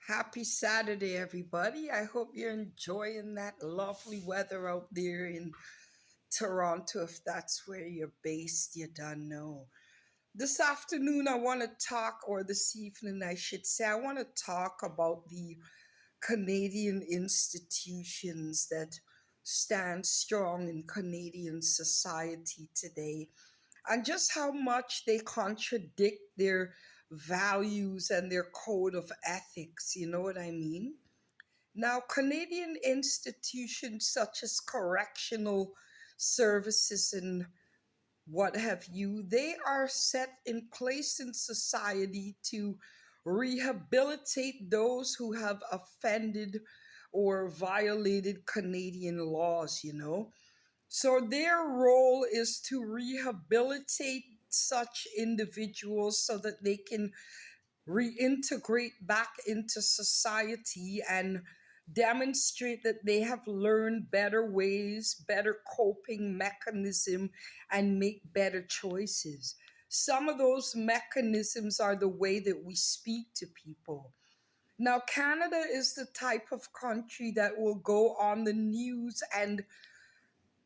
Happy Saturday, everybody. I hope you're enjoying that lovely weather out there in Toronto. If that's where you're based, you don't know. This afternoon, I want to talk, or this evening, I should say, I want to talk about the Canadian institutions that stand strong in Canadian society today and just how much they contradict their values and their code of ethics. You know what I mean? Now, Canadian institutions such as correctional services and what have you, they are set in place in society to rehabilitate those who have offended or violated Canadian laws. So their role is to rehabilitate such individuals so that they can reintegrate back into society and demonstrate that they have learned better ways, better coping mechanism, and make better choices. Some of those mechanisms are the way that we speak to people. Now, Canada is the type of country that will go on the news and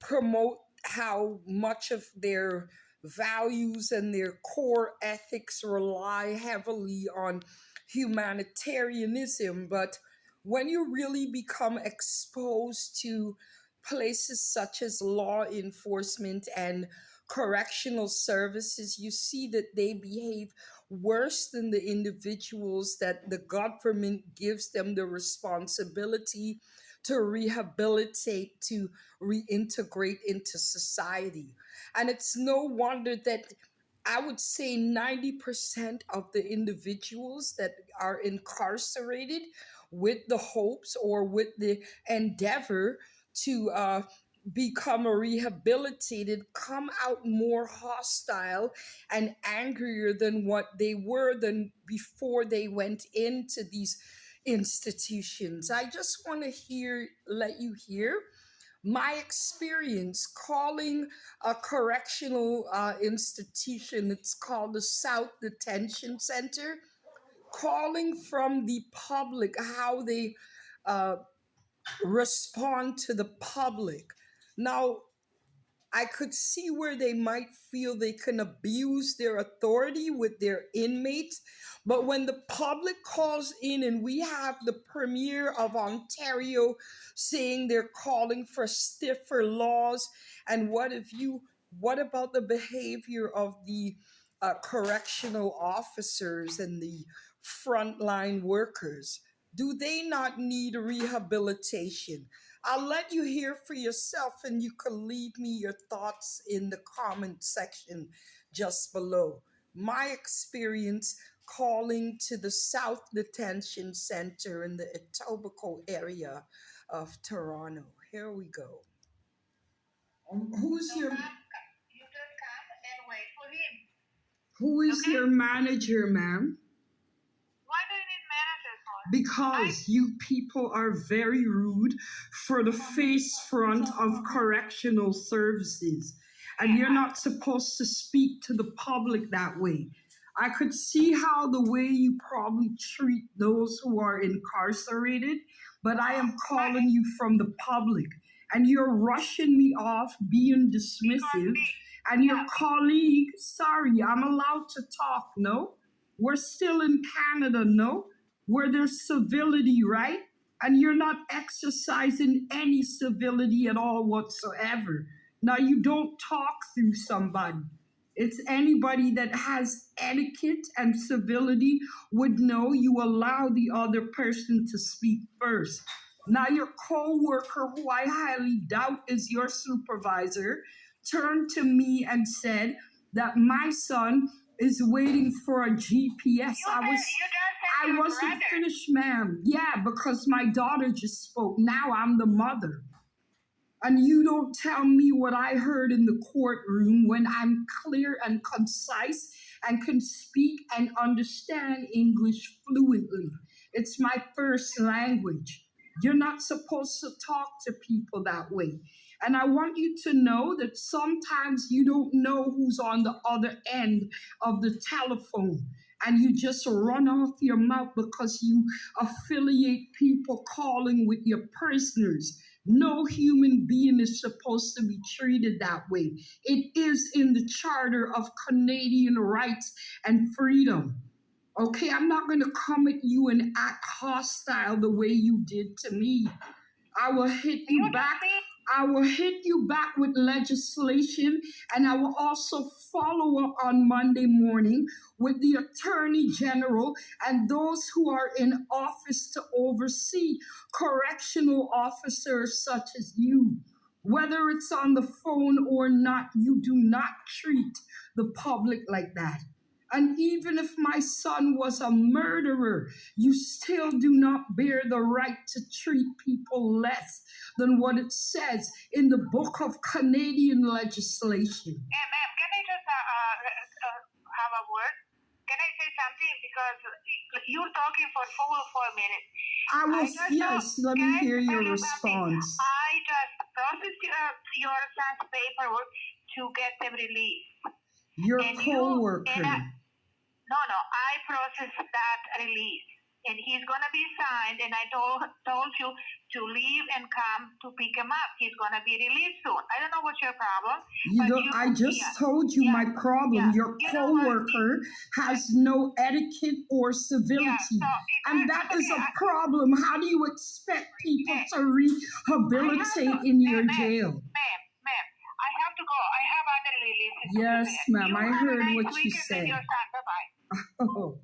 promote how much of their values and their core ethics rely heavily on humanitarianism. But when you really become exposed to places such as law enforcement and correctional services, you see that they behave worse than the individuals that the government gives them the responsibility to rehabilitate, to reintegrate into society. And it's no wonder that I would say 90% of the individuals that are incarcerated with the hopes or with the endeavor to become rehabilitated come out more hostile and angrier than what they were than before they went into these institutions. I just want to let you hear my experience calling a correctional institution. It's called the South Detention Center. Calling from the public how they uh, respond to the public. Now, I could see where they might feel they can abuse their authority with their inmates. But when the public calls in and we have the Premier of Ontario saying they're calling for stiffer laws, and what about the behavior of the correctional officers and the frontline workers? Do they not need rehabilitation? I'll let you hear for yourself and you can leave me your thoughts in the comment section just below. My experience calling to the South Detention Center in the Etobicoke area of Toronto. Here we go. Who's your who is your manager, ma'am? Why do you need manager for? Because you people are very rude for the face front of correctional services. And you're not supposed to speak to the public that way. I could see how the way you probably treat those who are incarcerated, but I am calling you from the public. And you're rushing me off, being dismissive. And your colleague, sorry, I'm allowed to talk, no? We're still in Canada, no? Where there's civility, right? And you're not exercising any civility at all whatsoever. Now, you don't talk through somebody. It's anybody that has etiquette and civility would know you allow the other person to speak first. Now, your co-worker, who I highly doubt is your supervisor, turned to me and said that my son is waiting for a GPS. I wasn't finished, ma'am. Yeah, because my daughter just spoke. Now I'm the mother. And you don't tell me what I heard in the courtroom when I'm clear and concise and can speak and understand English fluently. It's my first language. You're not supposed to talk to people that way. And I want you to know that sometimes you don't know who's on the other end of the telephone. and you just run off your mouth because you affiliate people calling with your prisoners. No human being is supposed to be treated that way. It is in the Charter of Canadian Rights and Freedom. Okay, I'm not going to come at you and act hostile the way you did to me. I will hit you back. I will hit you back with legislation, and I will also follow up on Monday morning with the Attorney General and those who are in office to oversee correctional officers such as you. Whether it's on the phone or not, you do not treat the public like that. And even if my son was a murderer, you still do not bear the right to treat people less than what it says in the book of Canadian legislation. Hey, ma'am, can I just have a word? Can I say something? Because you're talking for 4 minutes. I will, yes, let me hear your response. I just processed your son's paperwork to get them released. Your co-worker. No, I processed that release. And he's going to be signed, and I told you to leave and come to pick him up. He's going to be released soon. I don't know what's your problem. I just told you my problem. Your co-worker has no etiquette or civility. And that is a problem. How do you expect people to rehabilitate in your jail? Ma'am, I have to go. I have other releases. Yes, ma'am. I heard what you said. Bye-bye. Oh.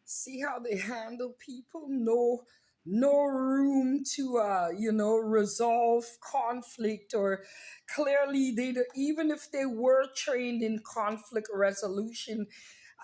See how they handle people? No room to resolve conflict, or clearly even if they were trained in conflict resolution,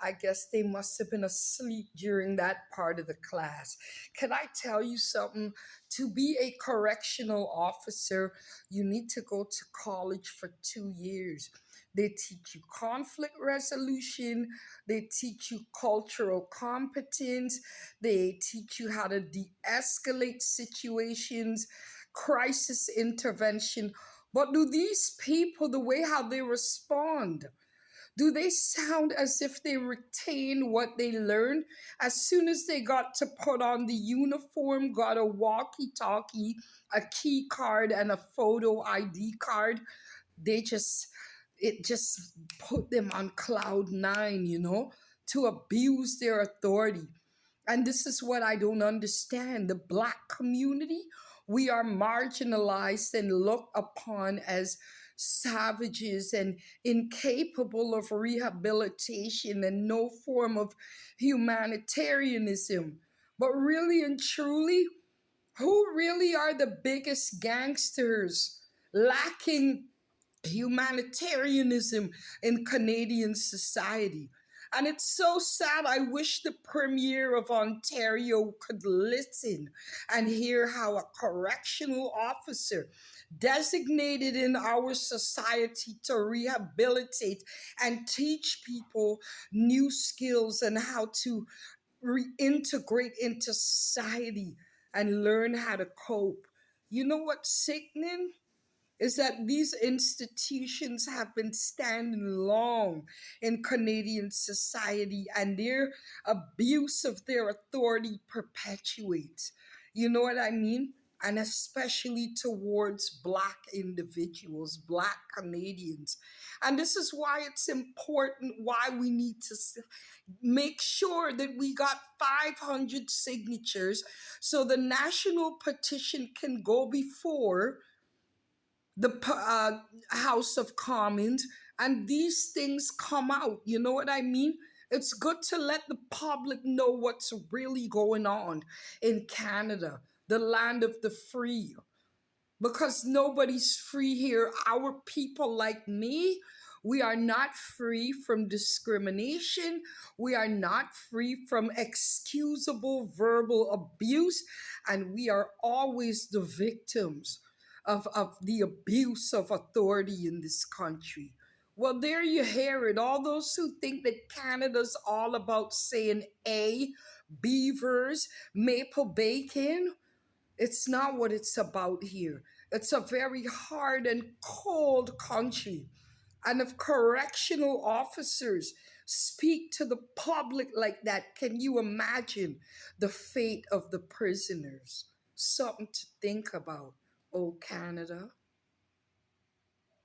I guess they must have been asleep during that part of the class. Can I tell you something? To be a correctional officer, you need to go to college for 2 years. They teach you conflict resolution. They teach you cultural competence. They teach you how to de escalate situations, crisis intervention. But do these people, the way how they respond, do they sound as if they retain what they learned? As soon as they got to put on the uniform, got a walkie talkie, a key card, and a photo ID card, they just it just put them on cloud nine, to abuse their authority. And this is what I don't understand. The Black community, we are marginalized and looked upon as savages and incapable of rehabilitation and no form of humanitarianism. But really and truly, who really are the biggest gangsters lacking humanitarianism in Canadian society? And it's so sad. I wish the Premier of Ontario could listen and hear how a correctional officer designated in our society to rehabilitate and teach people new skills and how to reintegrate into society and learn how to cope. You know what's sickening? Is that these institutions have been standing long in Canadian society, and their abuse of their authority perpetuates. You know what I mean? And especially towards Black individuals, Black Canadians. And this is why it's important, why we need to make sure that we got 500 signatures so the national petition can go before the House of Commons and these things come out. You know what I mean? It's good to let the public know what's really going on in Canada, the land of the free, because nobody's free here. Our people like me, we are not free from discrimination. We are not free from excusable verbal abuse. And we are always the victims of the abuse of authority in this country. Well, there you hear it. All those who think that Canada's all about saying A, beavers, maple bacon, it's not what it's about here. It's a very hard and cold country. And if correctional officers speak to the public like that, can you imagine the fate of the prisoners? Something to think about, oh Canada.